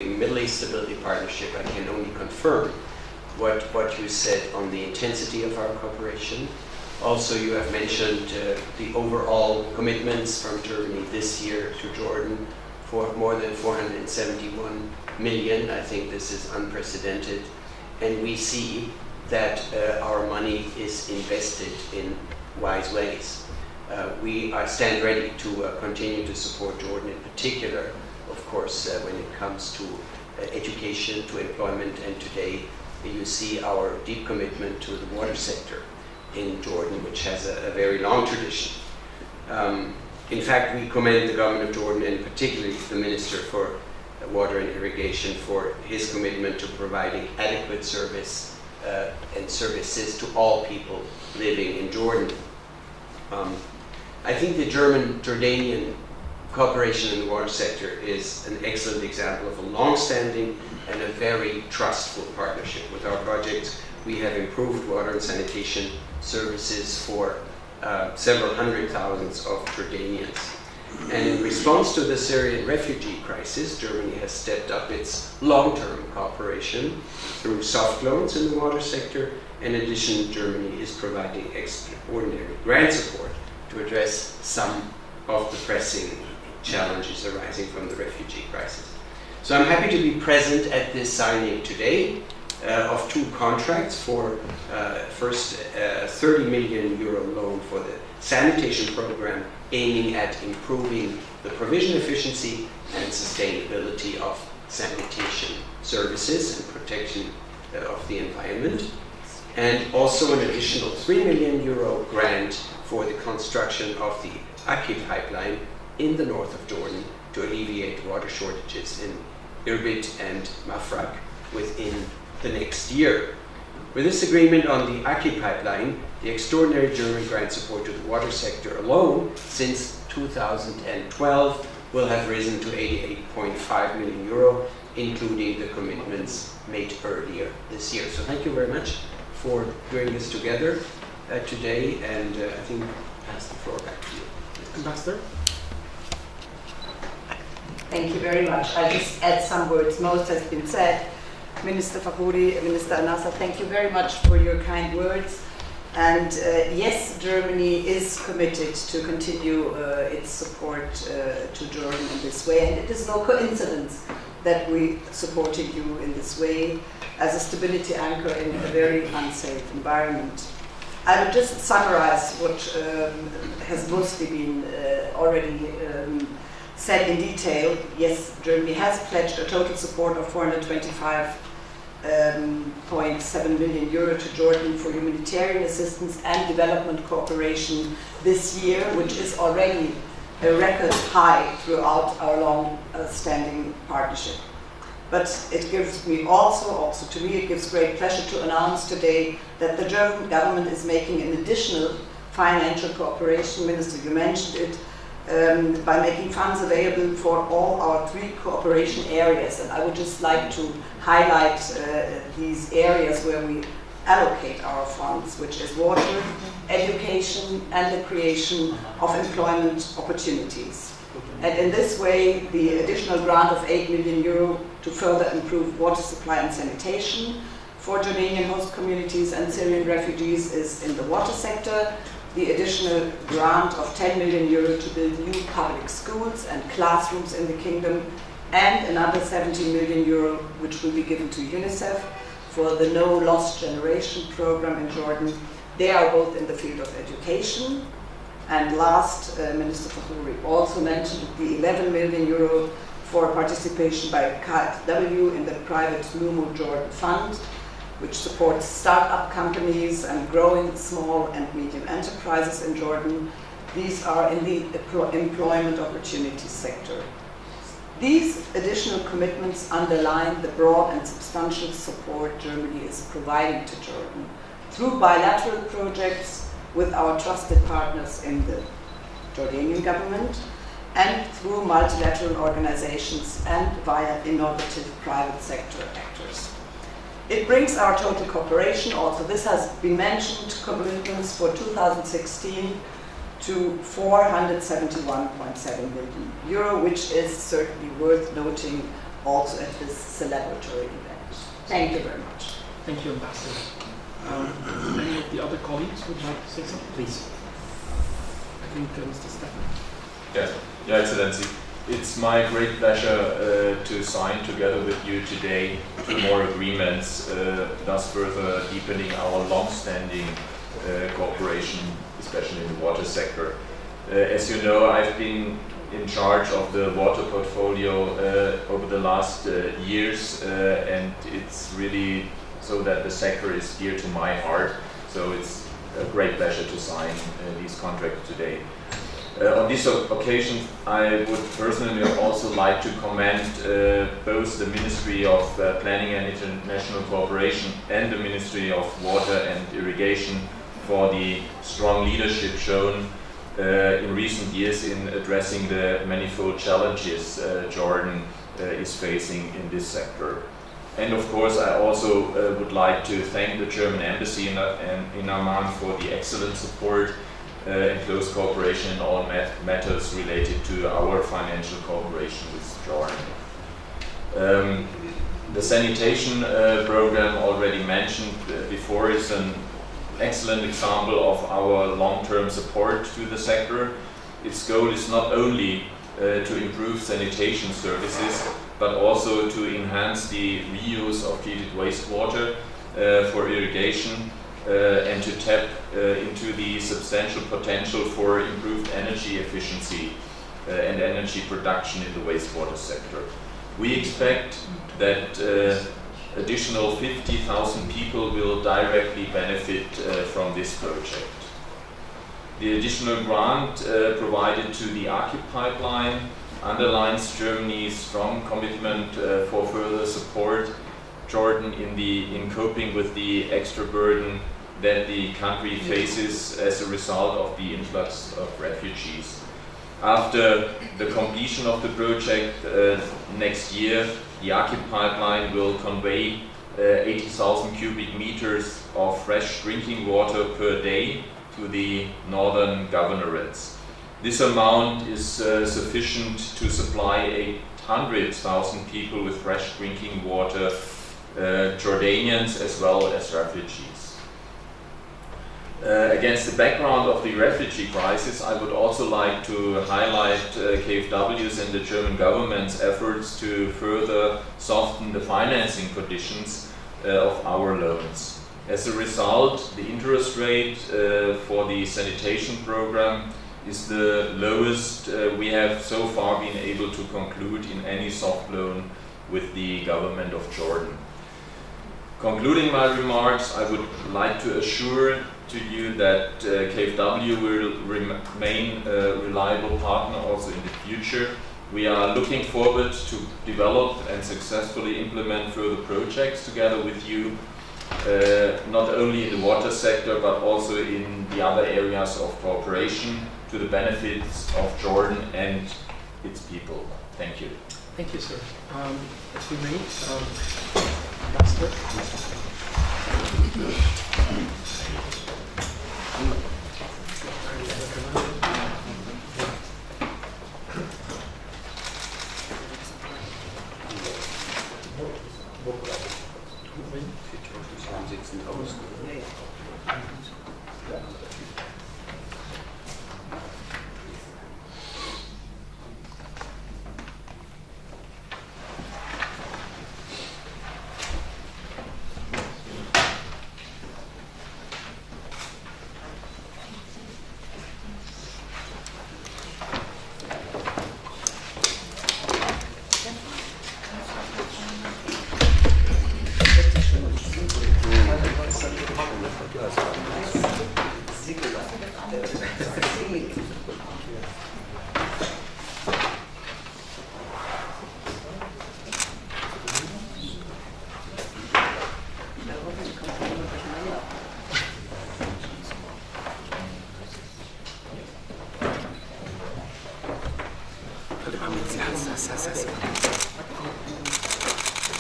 Middle East Stability Partnership, I can only confirm what you said on the intensity of our cooperation. Also, you have mentioned the overall commitments from Germany this year to Jordan for more than 471 million. I think this is unprecedented. And we see that our money is invested in wise ways. We stand ready to continue to support Jordan in particular, of course, when it comes to education, to employment, and today you see our deep commitment to the water sector in Jordan, which has a very long tradition. In fact, we commend the government of Jordan, and particularly the Minister for Water and Irrigation, for his commitment to providing adequate service and services to all people living in Jordan. I think the German-Jordanian cooperation in the water sector is an excellent example of a long-standing and a very trustful partnership. With our projects, we have improved water and sanitation services for several hundred thousands of Jordanians. And in response to the Syrian refugee crisis, Germany has stepped up its long-term cooperation through soft loans in the water sector. In addition, Germany is providing extraordinary grant support to address some of the pressing challenges arising from the refugee crisis. So I'm happy to be present at this signing today of two contracts for first 30 million euro loan for the sanitation program, aiming at improving the provision efficiency and sustainability of sanitation services and protection of the environment. And also an additional 3 million euro grant for the construction of the Aki pipeline in the north of Jordan to alleviate water shortages in Irbid and Mafraq within the next year. With this agreement on the Aki pipeline, the extraordinary German grant support to the water sector alone since 2012 will have risen to 88.5 million euro, including the commitments made earlier this year. So thank you very much for doing this together today, and I think I'll pass the floor back to you. Ambassador? Thank you very much. I'll just add some words. Most has been said. Minister Fakhoury, Minister Anasa, thank you very much for your kind words. And yes, Germany is committed to continue its support to Jordan in this way. And it is no coincidence that we supported you in this way as a stability anchor in a very unsafe environment. I would just summarize what has mostly been already said in detail. Yes, Germany has pledged a total support of 425.7 million euro to Jordan for humanitarian assistance and development cooperation this year, which is already a record high throughout our long-standing partnership. But it gives me also to me, it gives great pleasure to announce today that the German government is making an additional financial cooperation. Minister, you mentioned it, by making funds available for all our 3 cooperation areas. And I would just like to highlight these areas where we allocate our funds, which is water, education, and the creation of employment opportunities. And in this way, the additional grant of 8 million euro to further improve water supply and sanitation for Jordanian host communities and Syrian refugees is in the water sector. The additional grant of 10 million euro to build new public schools and classrooms in the kingdom, and another 17 million euro which will be given to UNICEF for the No Lost Generation program in Jordan. They are both in the field of education. And last, Minister Fakhoury also mentioned the 11 million euro for participation by KfW in the private Lumu Jordan Fund, which supports start-up companies and growing small and medium enterprises in Jordan. These are in the employment opportunities sector. These additional commitments underline the broad and substantial support Germany is providing to Jordan through bilateral projects with our trusted partners in the Jordanian government and through multilateral organizations and via innovative private sector actors. It brings our total cooperation, also this has been mentioned, commitments for 2016 to 471.7 million euro, which is certainly worth noting also at this celebratory event. Thank you very much. Thank you, Ambassador. Any of the other colleagues would like to say something, please? I think Mr. Stefan. Yes, Your Excellency. It's my great pleasure to sign together with you today 2 more agreements, thus further deepening our long-standing cooperation, especially in the water sector. As you know, I've been in charge of the water portfolio over the last years, and it's really so that the sector is dear to my heart. So it's a great pleasure to sign these contracts today. On this occasion, I would personally also like to commend both the Ministry of Planning and International Cooperation and the Ministry of Water and Irrigation for the strong leadership shown in recent years in addressing the manifold challenges Jordan is facing in this sector. And of course, I also would like to thank the German Embassy in Amman for the excellent support and close cooperation in all matters related to our financial cooperation with Jordan. The sanitation program already mentioned before is an excellent example of our long-term support to the sector. Its goal is not only to improve sanitation services, but also to enhance the reuse of treated wastewater for irrigation and to tap into the substantial potential for improved energy efficiency and energy production in the wastewater sector. We expect that additional 50,000 people will directly benefit from this project. The additional grant provided to the Archip pipeline underlines Germany's strong commitment for further support Jordan in coping with the extra burden that the country faces as a result of the influx of refugees. After the completion of the project next year, the Archip pipeline will convey 80,000 cubic meters of fresh drinking water per day to the northern governorates. This amount is sufficient to supply 800,000 people with fresh drinking water, Jordanians as well as refugees. Against the background of the refugee crisis, I would also like to highlight KfW's and the German government's efforts to further soften the financing conditions of our loans. As a result, the interest rate for the sanitation program is the lowest we have so far been able to conclude in any soft loan with the government of Jordan. Concluding my remarks, I would like to assure to you that KfW will remain a reliable partner also in the future. We are looking forward to develop and successfully implement further projects together with you, not only in the water sector but also in the other areas of cooperation to the benefits of Jordan and its people. Thank you. Thank you, sir. If we may, Ambassador.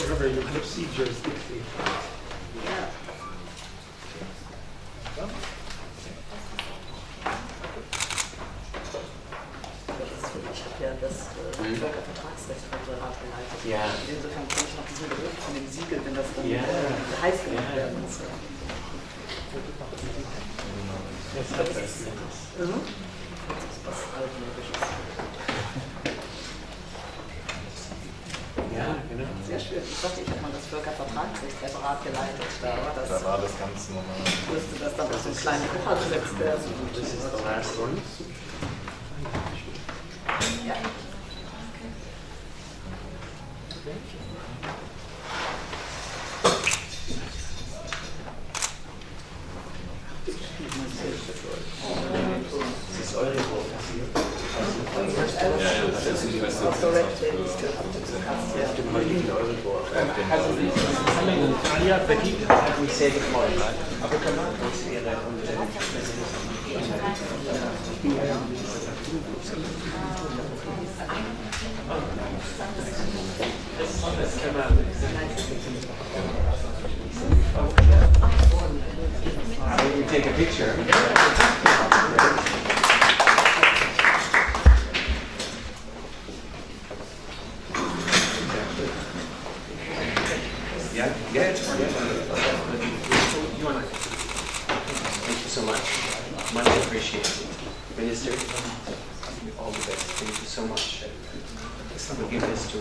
Wherever your procedures dictate. Yeah. Ich habe ja das Völkervertragsrecht von Rat geleitet. Yeah. Insofern kann ich noch diesen Geruch von dem Siegel, wenn das dann Ja. heiß gemacht werden muss. Was altmodisches. Ja, genau. Sehr schön. Ich dachte, ich habe mal das Völkervertragsrechtsreferat geleitet. Da war das. Da war das ganz normal. Müsste das dann auf so einen kleinen Kucher gesetzt werden. This is the last one. Ja. Das ist eure Woche. Auf dem heutigen Euribor. Also die Verhandlungen in Italien vergeben. Hat mich sehr gefreut. Aber kann man das wäre we take a picture. Yeah, yeah. Thank you so much. Much appreciated. Minister, all the best. Thank you so much. We'll give this to